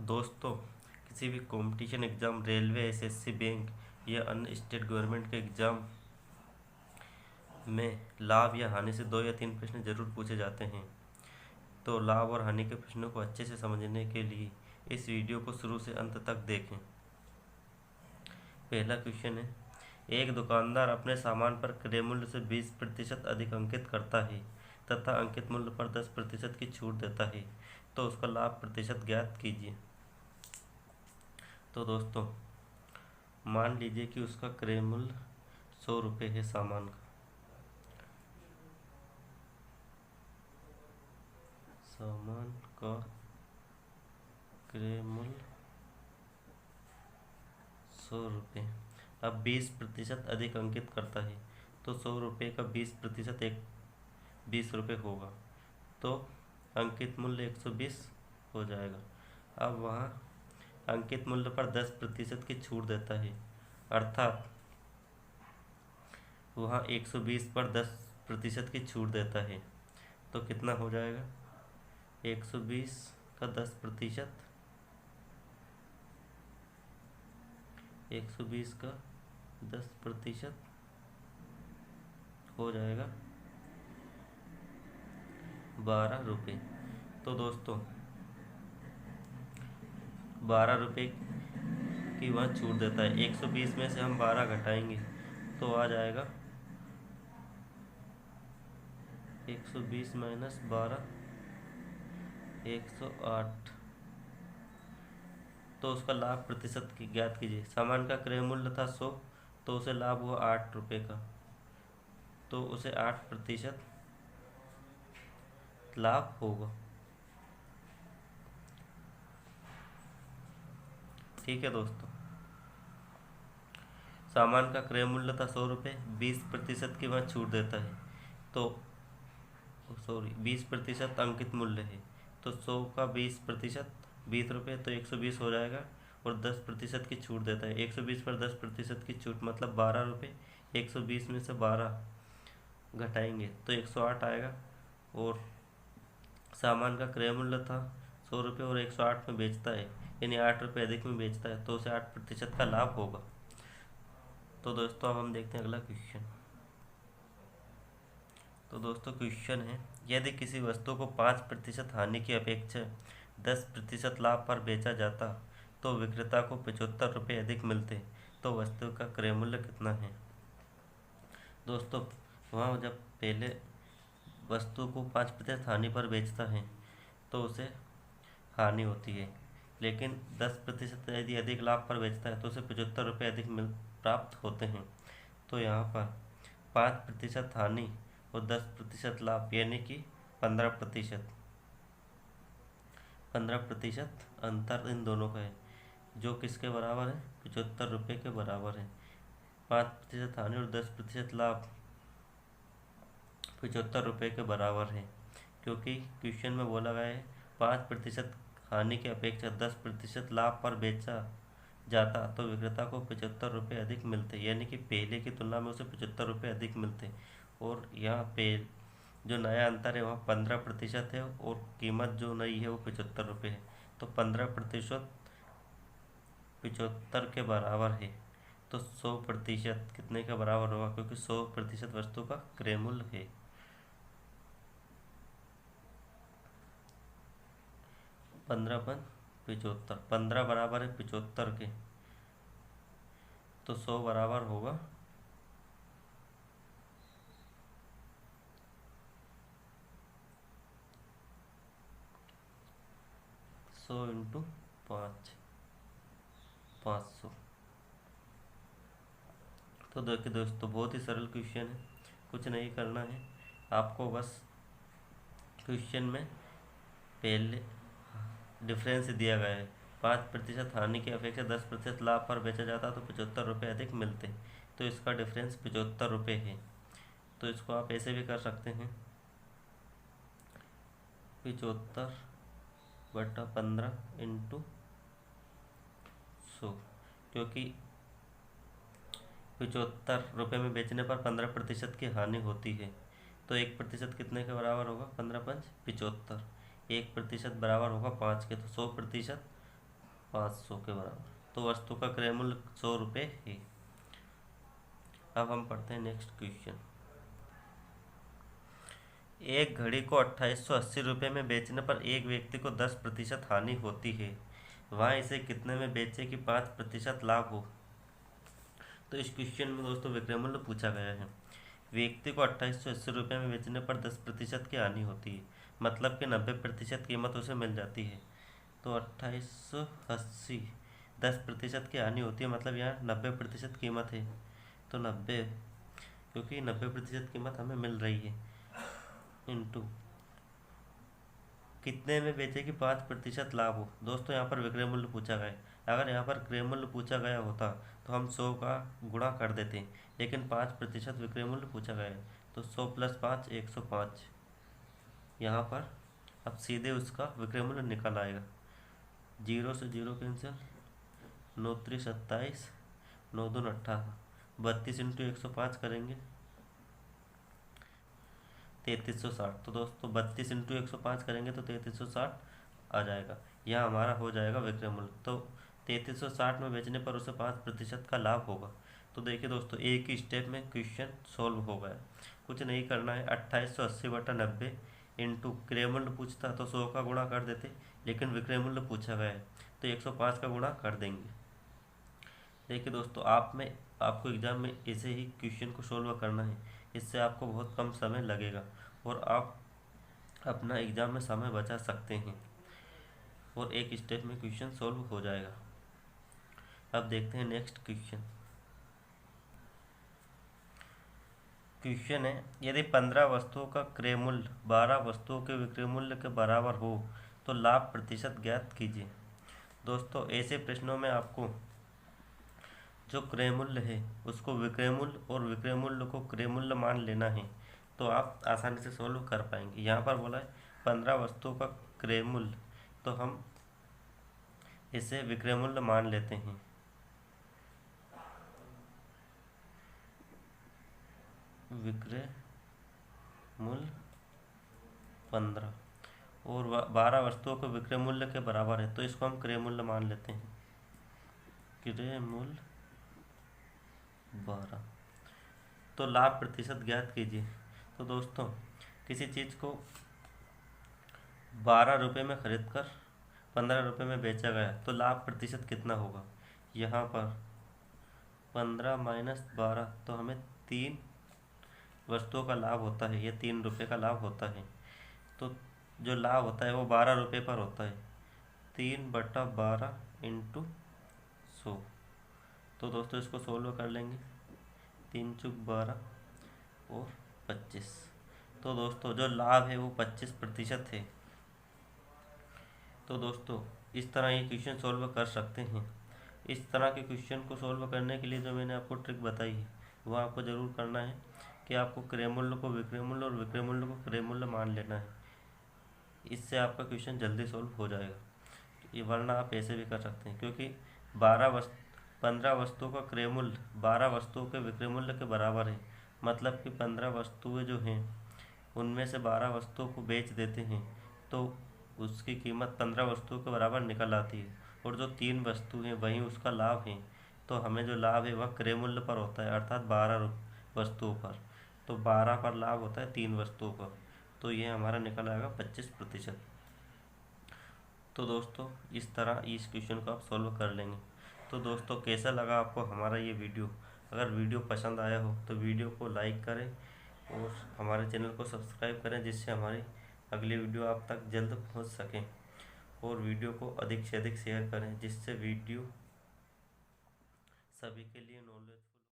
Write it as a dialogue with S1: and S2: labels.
S1: दोस्तों, किसी भी competition exam, railway, SSC, bank या अन्य स्टेट गवर्नमेंट के एग्ज़ाम में लाभ या हानि से 2 या 3 प्रश्न जरूर पूछे जाते हैं। तो लाभ और हानि के प्रश्नों को अच्छे से समझने के लिए इस वीडियो को शुरू से अंत तक देखें। पहला क्वेश्चन है, एक दुकानदार अपने सामान पर क्रय मूल्य से 20% अधिक अंकित करता है तथा अंकित मूल्य पर 10% की छूट देता है, तो उसका लाभ प्रतिशत ज्ञात कीजिए। तो दोस्तों, मान लीजिए कि उसका क्रय मूल्य 100 रुपये है सामान का। सामान का क्रय मूल्य 100 रुपये। अब 20% अधिक अंकित करता है, तो 100 रुपये का 20% 20 रुपये होगा, तो अंकित मूल्य 120 हो जाएगा। अब वहाँ अंकित मूल्य पर 10% की छूट देता है, अर्थात वहाँ 120 पर 10% की छूट देता है, तो कितना हो जाएगा? 120 का 10%, 120 का 10% हो जाएगा 12 रुपये। तो दोस्तों, 12 रुपये की वह छूट देता है। 120 में से हम 12 घटाएंगे तो आ जाएगा 120 माइनस 12, 108। तो उसका लाभ प्रतिशत की ज्ञात कीजिए। सामान का क्रय मूल्य था 100, तो उसे लाभ हुआ 8 रुपये का, तो उसे 8% लाभ होगा। ठीक है दोस्तों, सामान का क्रय मूल्य था 100 रुपये, 20% की वह छूट देता है, तो 20% अंकित मूल्य है, तो 100 का 20% 20 रुपये, तो 120 हो जाएगा। और 10% की छूट देता है, 120 पर 10% की छूट मतलब 12 रुपये। 120 में से 12 घटाएंगे तो 108 आएगा। और सामान का क्रय मूल्य था 100 रुपये और 108 में बेचता है, यानी 8 रुपये अधिक में बेचता है, तो उसे 8% का लाभ होगा। तो दोस्तों, अब हम देखते हैं अगला क्वेश्चन। तो दोस्तों, क्वेश्चन है, यदि किसी वस्तु को 5% हानि की अपेक्षा 10% लाभ पर बेचा जाता तो विक्रेता को 75 रुपये अधिक मिलते, तो वस्तु का क्रय मूल्य कितना है? दोस्तों, वहाँ जब पहले वस्तु को 5% हानि पर बेचता है तो उसे हानि होती है, लेकिन 10% यदि अधिक लाभ पर बेचता है तो उसे 75 रुपये अधिक प्राप्त होते हैं। तो यहाँ पर 5% हानि और 10% लाभ, यानी कि 15%। 15% अंतर इन दोनों का है, जो किसके बराबर है? 75 रुपये के बराबर है। 5% हानि और 10% लाभ 75 रुपये के बराबर है, क्योंकि क्वेश्चन में बोला गया है 5% हानि की अपेक्षा 10% लाभ पर बेचा जाता तो विक्रेता को 75 रुपये अधिक मिलते, यानी कि पहले की तुलना में उसे 75 रुपये अधिक मिलते। और यहाँ पे जो नया अंतर है वहाँ 15% है, और कीमत जो नई है वो 75 रुपये है, तो 15% 75 के बराबर है। तो 100% कितने के बराबर होगा? क्योंकि 100% वस्तु का क्रय मूल्य है। 15 15 बराबर है 75 के, तो 100 बराबर होगा 100 इंटू 5, 500। तो देखिए दोस्तों, बहुत ही सरल क्वेश्चन है, कुछ नहीं करना है आपको, बस क्वेश्चन में पहले डिफरेंस दिया गया है। 5% हानि की अपेक्षा 10% लाभ पर बेचा जाता तो 75 रुपये अधिक मिलते, तो इसका डिफरेंस 75 रुपये है। तो इसको आप ऐसे भी कर सकते हैं, 75/15 इंटू 100, क्योंकि 75 रुपये में बेचने पर 15% की हानि होती है, तो 1% कितने के बराबर होगा? 15×5 = 75। 1% बराबर होगा 5 के, तो 100% 500 के बराबर। तो वस्तु का क्रय मूल्य 100 रुपये है। अब हम पढ़ते हैं नेक्स्ट क्वेश्चन। एक घड़ी को 2880 रुपये में बेचने पर एक व्यक्ति को 10% हानि होती है, वहाँ इसे कितने में बेचे कि 5% लाभ हो। तो इस क्वेश्चन में दोस्तों विक्रय मूल्य पूछा गया है। व्यक्ति को 2880 रुपये में बेचने पर 10% की हानि होती है, मतलब कि 90% कीमत उसे मिल जाती है। तो 2880 10% की हानि होती है, मतलब यहाँ 90% कीमत है। तो 90, क्योंकि 90% कीमत हमें मिल रही है, इंटू कितने में बेचे कि 5% लाभ हो। दोस्तों यहाँ पर विक्रय मूल्य पूछा गया है। अगर यहाँ पर क्रय मूल्य पूछा गया होता तो हम 100 का गुणा कर देते, लेकिन 5% विक्रय मूल्य पूछा गया है, तो 100 + 5 105। यहाँ पर अब सीधे उसका विक्रय मूल्य निकल आएगा। 0 से 0 कैंसिल, 9 × 3 = 27, 9 × 2 = 18, 32 × 105 करेंगे 3360। तो दोस्तों 32 × 105 करेंगे तो 3360 आ जाएगा। यह हमारा हो जाएगा विक्रय मूल्य। तो 3360 में बेचने पर उसे 5% का लाभ होगा। तो देखिए दोस्तों, एक ही स्टेप में क्वेश्चन सॉल्व हो गया। कुछ नहीं करना है, 2880/90 इंटू क्रय मूल्य पूछता तो 100 का गुणा कर देते, लेकिन विक्रय मूल्य पूछा गया है तो 105 का गुणा कर देंगे। देखिए दोस्तों, आपको एग्जाम में ऐसे ही क्वेश्चन को सॉल्व करना है, इससे आपको बहुत कम समय लगेगा और आप अपना एग्जाम में समय बचा सकते हैं और एक स्टेप में क्वेश्चन सॉल्व हो जाएगा। अब देखते हैं नेक्स्ट क्वेश्चन। क्वेश्चन है, यदि 15 वस्तुओं का क्रय मूल्य 12 वस्तुओं के विक्रय मूल्य के बराबर हो तो लाभ प्रतिशत ज्ञात कीजिए। दोस्तों ऐसे प्रश्नों में आपको जो क्रय मूल्य है उसको विक्रय मूल्य और विक्रय मूल्य को क्रय मूल्य मान लेना है, तो आप आसानी से सॉल्व कर पाएंगे। यहाँ पर बोला है 15 वस्तुओं का क्रय मूल्य, तो हम इसे विक्रय मूल्य मान लेते हैं। विक्रय मूल्य 15 और 12 वस्तुओं के विक्रय मूल्य के बराबर है, तो इसको हम क्रय मूल्य मान लेते हैं। क्रय मूल्य 12। तो लाभ प्रतिशत ज्ञात कीजिए। तो दोस्तों किसी चीज़ को 12 रुपये में खरीद कर 15 रुपये में बेचा गया तो लाभ प्रतिशत कितना होगा। यहाँ पर 15 - 12, तो हमें 3 वस्तुओं का लाभ होता है, ये 3 रुपये का लाभ होता है। तो जो लाभ होता है वो 12 रुपये पर होता है, 3/12 × 100। तो दोस्तों इसको सोल्व कर लेंगे, 3 × 12 और 25। तो दोस्तों जो लाभ है वो 25% है। तो दोस्तों इस तरह ये क्वेश्चन सॉल्व कर सकते हैं। इस तरह के क्वेश्चन को सॉल्व करने के लिए जो मैंने आपको ट्रिक बताई है वो आपको ज़रूर करना है कि आपको क्रय मूल्य को विक्रय मूल्य और विक्रय मूल्य को क्रय मूल्य मान लेना है। इससे आपका क्वेश्चन जल्दी सॉल्व हो जाएगा। ये वरना आप ऐसे भी कर सकते हैं, क्योंकि 15 वस्तुओं का क्रय मूल्य 12 वस्तुओं के विक्रय मूल्य के बराबर है, मतलब कि 15 वस्तुएं जो हैं उनमें से 12 वस्तुओं को बेच देते हैं तो उसकी कीमत 15 वस्तुओं के बराबर निकल आती है, और जो 3 वस्तुएं वहीं उसका लाभ है, तो हमें जो लाभ है वह क्रय मूल्य पर होता है, अर्थात 12 वस्तुओं पर। तो 12 पर लाभ होता है 3 वस्तुओं पर, तो ये हमारा निकल आएगा 25%। तो दोस्तों इस तरह इस क्वेश्चन को आप सॉल्व कर लेंगे। तो दोस्तों कैसा लगा आपको हमारा ये वीडियो। अगर वीडियो पसंद आया हो तो वीडियो को लाइक करें और हमारे चैनल को सब्सक्राइब करें, जिससे हमारी अगली वीडियो आप तक जल्द पहुंच सकें, और वीडियो को अधिक से अधिक शेयर करें, जिससे वीडियो सभी के लिए नॉलेज